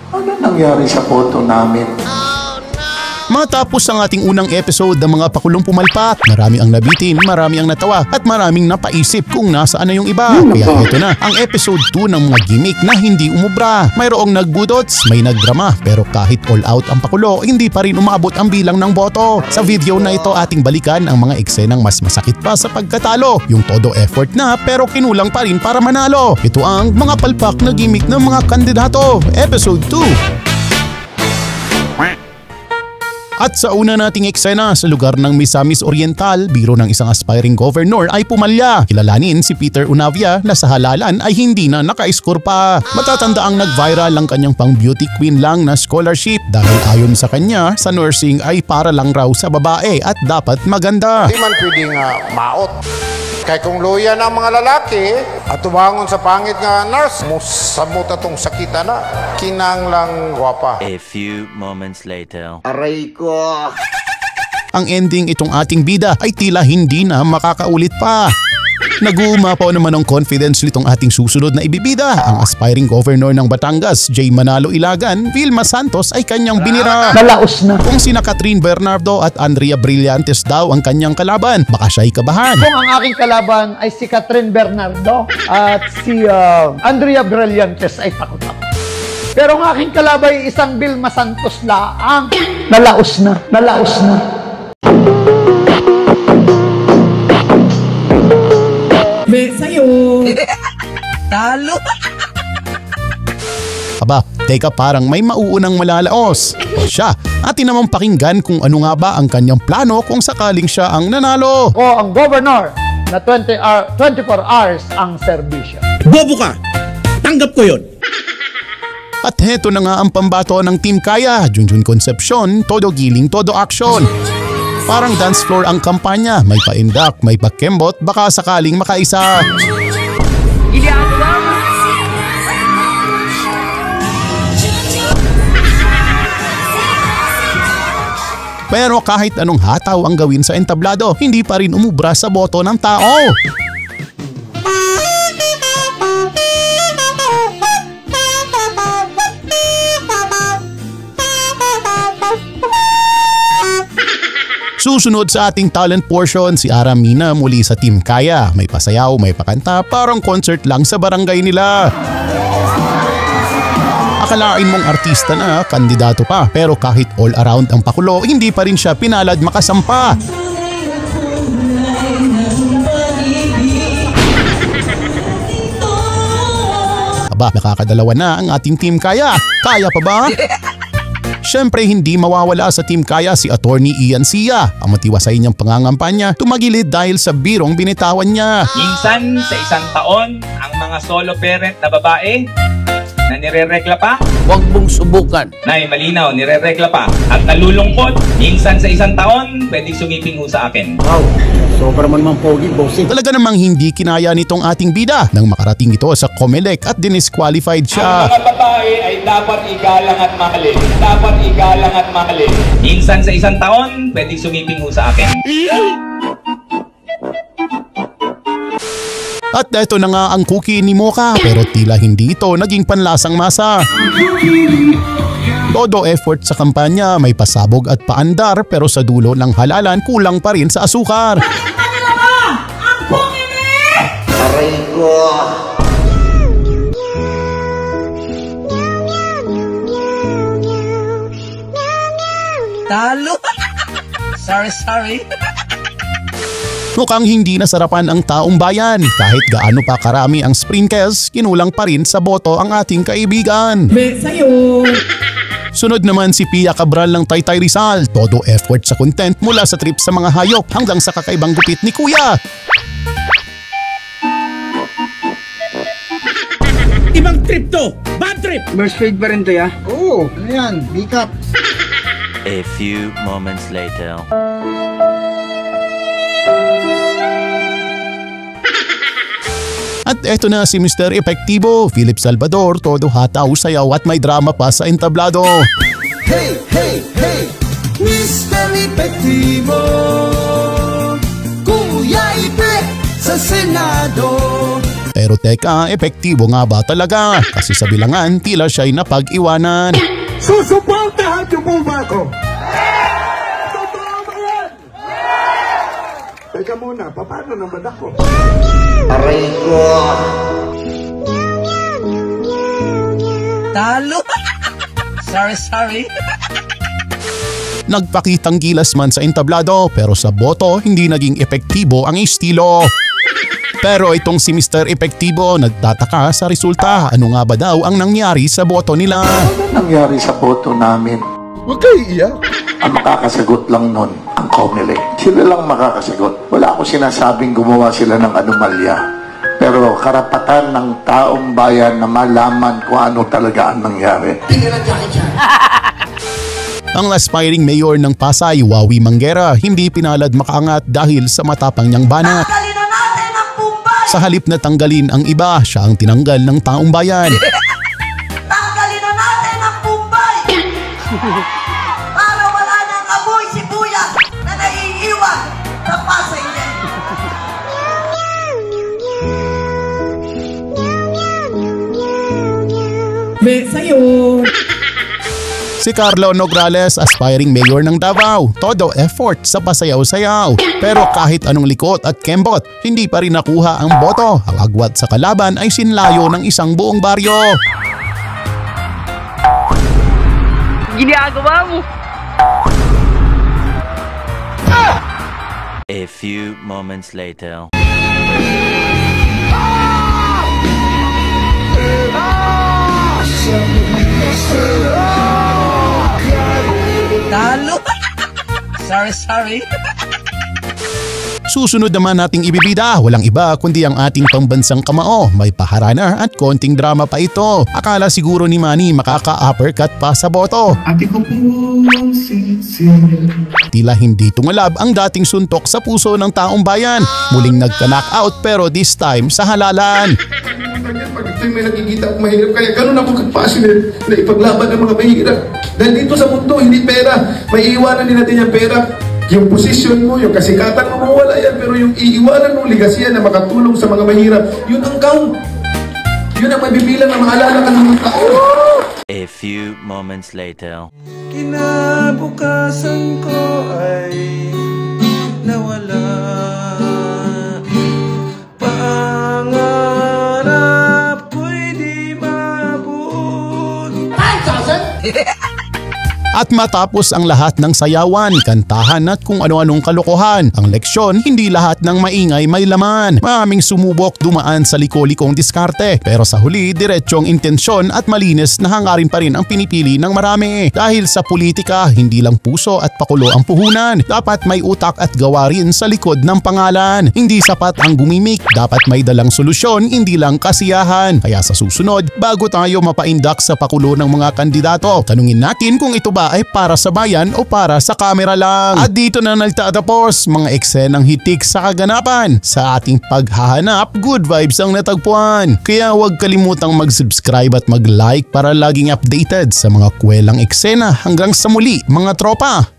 Ano nangyari sa photo namin? Matapos ang ating unang episode ng mga pakulong pumalpak, marami ang nabitin, marami ang natawa at maraming napaisip kung nasaan na yung iba. Kaya ito na ang episode 2 ng mga gimmick na hindi umubra. Mayroong nagbudots, may nagdrama, pero kahit all out ang pakulo, hindi pa rin umabot ang bilang ng boto. Sa video na ito ating balikan ang mga eksenang mas masakit pa sa pagkatalo, yung todo effort na pero kinulang pa rin para manalo. Ito ang mga palpak na gimmick ng mga kandidato, episode 2. At sa una nating eksena sa lugar ng Misamis Oriental, biro ng isang aspiring governor ay pumalya. Kilalanin si Peter Unavia na sa halalan ay hindi na naka-score pa. Matatanda ang nag-viral ang kanyang pang beauty queen lang na scholarship dahil ayon sa kanya, sa nursing ay para lang raw sa babae at dapat maganda. Hindi man pwedeng maot. Kaya kung loya na ang mga lalaki at tumangon sa pangit nga nurse, musamot atong sakita na, kinang lang gwapa. A few moments later. Aray ko! Ang ending itong ating bida ay tila hindi na makakaulit pa. Nag-uumapaw naman ng confidence nitong ating susunod na ibibida. Ang aspiring governor ng Batangas, J. Manalo Ilagan, Vilma Santos ay kanyang binira. Nalaos na. Kung sina Catherine Bernardo at Andrea Brillantes daw ang kanyang kalaban, baka siya'y kabahan. Kung ang aking kalaban ay si Catherine Bernardo at si Andrea Brillantes ay takot ako. Pero ang aking kalaban ay isang Vilma Santos laang. Nalaos na. Nalaos na. Be, sa'yo. Talo. Aba, teka parang may mauunang malalaos. O siya, atin namang pakinggan kung ano nga ba ang kanyang plano kung sakaling siya ang nanalo. O ang governor na 24 hours ang serbisyo. Bobo ka. Tanggap ko yun. At heto na nga ang pambato ng Team Kaya, Junjun Concepcion, todo giling, todo action. Parang dance floor ang kampanya, may pa-indak, may pa-kembot, baka sakaling makaisa. Pero kahit anong hataw ang gawin sa entablado, hindi pa rin umubra sa boto ng tao. Susunod sa ating talent portion, si Aramina muli sa Team Kaya. May pasayaw, may pakanta, parang concert lang sa barangay nila. Akalain mong artista na, kandidato pa, pero kahit all around ang pakulo, hindi pa rin siya pinalad makasampa. Aba, nakakadalawa na ang ating Team Kaya. Kaya pa ba? Siyempre hindi mawawala sa Team Kaya si Attorney Ian Sia. Ang matiwasay niyang pangangampanya tumagilid dahil sa birong binitawan niya. Minsan sa isang taon, ang mga solo parent na babae na nireregla pa, huwag mong subukan. Nay, malinaw, nireregla pa. At nalulungkot, minsan sa isang taon, pwedeng sumiping ho sa akin. Wow, sobra man mang pogi, bossing. Talaga namang hindi kinaya nitong ating bida nang makarating ito sa Comelec at disqualified siya. Ang mga babae ay dapat igalang at mahalin. Dapat igalang at mahalin. Minsan sa isang taon, pwedeng sumiping ho sa akin. At ito na nga ang cookie ni Mocha, pero tila hindi ito naging panlasang masa. Todo effort sa kampanya, may pasabog at paandar, pero sa dulo ng halalan kulang pa rin sa asukar. Aray ko! Talo. Sorry. Mukhang hindi nasarapan ang taong bayan. Kahit gaano pa karami ang sprinkles, kinulang pa rin sa boto ang ating kaibigan. Be, sa'yo. Sunod naman si Pia Cabral ng Taytay Rizal. Todo effort sa content mula sa trip sa mga hayop hanggang sa kakaibang gupit ni Kuya. Ibang trip to. Bad trip. First grade pa rin to, ya? Oo, ano yan? B-cup. A few moments later. At eto na si Mr. Epektibo, Philip Salvador, todo hataw, sayaw at may drama pa sa entablado. Hey, hey, hey, Mr. Epektibo, Kuya Ipek sa Senado. Pero teka, epektibo nga ba talaga? Kasi sa bilangan, tila siya'y napag-iwanan. Susuportahan niyo po ba ako? Totoo ba yan? Teka muna, paano naman ako? Aray ko. Talo. Sorry. Nagpakitang gilas man sa entablado pero sa boto hindi naging epektibo ang estilo. Pero itong si Mr. Epektibo nagtataka sa resulta. Ano nga ba daw ang nangyari sa boto nila? Ano nangyari sa boto namin? Huwag kayo iyak. Ang makakasagot lang nun, ang COMELEC. Sila lang makakasagot. Wala akong sinasabing gumawa sila ng anomalya. Pero karapatan ng taong bayan na malaman kung ano talaga ang nangyari. Ang aspiring mayor ng Pasay, Wawi Manguera, hindi pinalad makaangat dahil sa matapang niyang banat. Sa halip na tanggalin ang iba, siya ang tinanggal ng taong bayan. Tanggalin na natin ang Bombay! Para wala nang amoy sibuyas na naiiwan sa Pasay din. Sa'yo. Si Carlo Nograles, aspiring mayor ng Davao, todo effort sa pasayaw-sayaw. Pero kahit anong likot at kembot, hindi pa rin nakuha ang boto. Ang agwat sa kalaban ay sinlayo ng isang buong baryo. Ginagawa mo! A few moments later. Talo. Sorry. Susunod naman nating ibibida, walang iba kundi ang ating pambansang kamao. May paharana at konting drama pa ito. Akala siguro ni Manny makaka-uppercut pa sa boto. Tila hindi tumalab ang dating suntok sa puso ng taong bayan. Muling nagka-knockout pero this time sa halalan. Pag ito'y may nakikita akong mahirap, kaya ganun ako kapassionate na ipaglaban ng mga mahirap. Dahil dito sa mundo, hindi pera. May iiwanan din natin yung pera. Yung posisyon mo, yung kasikatan mo, mawala yan. Pero yung iiwanan mong ligasiya na makatulong sa mga mahirap, yun ang count. Yun ang mabibilang na maalala ka ng mga tao. A few moments later. Kinabukasan ko ay nawala. Pangarap ko'y di mabut. At matapos ang lahat ng sayawan, kantahan at kung ano-anong kalokohan, ang leksyon, hindi lahat ng maingay may laman. Maraming sumubok dumaan sa liko-likong diskarte. Pero sa huli, diretsyong intensyon at malinis na hangarin pa rin ang pinipili ng marami. Dahil sa politika, hindi lang puso at pakulo ang puhunan. Dapat may utak at gawa rin sa likod ng pangalan. Hindi sapat ang gumimik, dapat may dalang solusyon, hindi lang kasiyahan. Kaya sa susunod, bago tayo mapaindak sa pakulo ng mga kandidato, tanungin natin kung ito ba ay para sa bayan o para sa kamera lang. At dito na nagtatapos mga eksenang hitik sa kaganapan. Sa ating paghahanap, good vibes ang natagpuan. Kaya huwag kalimutang mag-subscribe at mag-like para laging updated sa mga kwelang eksena. Hanggang sa muli mga tropa!